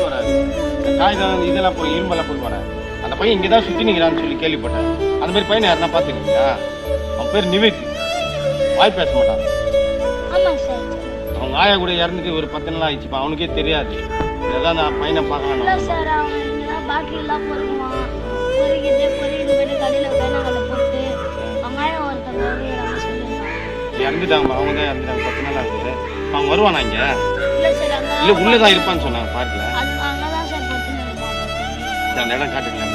வராது. காகிதம் இதெல்லாம் போய் இரும்பெல்லாம் போடுவானே அந்த பையன் இங்கே தான் சுற்றி நிற்கிறான்னு சொல்லி கேள்விப்பட்டேன். அந்த மாதிரி பையனை யாருன்னா பார்த்துருக்கீங்களா? அவன் பேர் நிவேத். வாய் பேச மாட்டான். ஆமாம் சார். அவங்க ஆயா கூட இறந்துட்டு ஒரு 10 நாள் ஆயிடுச்சுப்பா. அவனுக்கே தெரியாது. இதான் நான் பையனை பார்க்கலாம். இல்லை சார், அவன் இங்கெல்லாம் பாட்டிலாம் பொறுக்குவான். பொறுக்கிட்டு போயிட்டு கடையில் வேணாங்கல்ல போட்டு வெங்காயம் ஒருத்தங்க சொல்லுவாங்க. இறந்துட்டாங்கப்பா. அவங்க தான் இறந்துட்டாங்க. 10 நாள் ஆகுது. அவன் வருவானா இங்கே? இல்லை சார், இல்லை உள்ளே தான் இருப்பான்னு சொன்னாங்க பார்க்கல. அங்கே தான் சார் படுத்துன்னு இருப்பாங்க. அந்த இடம் காட்டுக்கலாம்.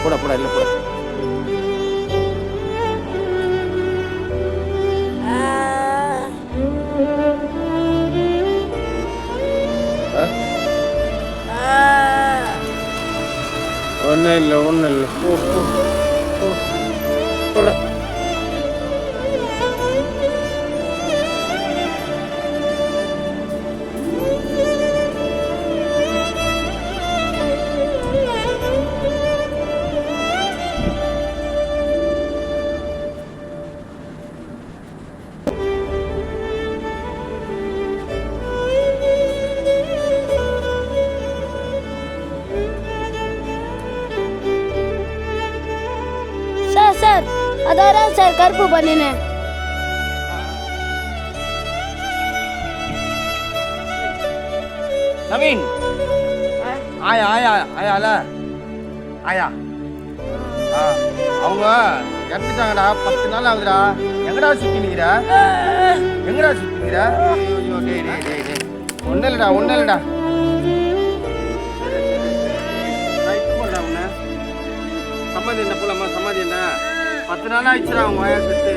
போட போட இல்லை போட. ஒன்றும் இல்லை ஒன்றும் இல்லை. போட. சார் அதான் சார் கருப்பு பண்ணினேன். நவீன் ஆயா ஆயா ஆயால ஆயா அவங்க இறந்துட்டாங்கடா. 10 நாள் ஆகுதுடா. எங்கடா சுற்றி நிற்கிற? எங்கடா சுற்றி நிற்கிற? ஐயோ டேய் டேய் டேய் டேய் ஒன்றும் இல்லைடா ஒன்றும் இல்லைடா. நான் இப்போ போடா உன்னை. சமாதி என்ன போலாமா? சமாதி என்ன 10 நாள் ஆயிடுச்சுடா அவங்க ஆயா செத்து.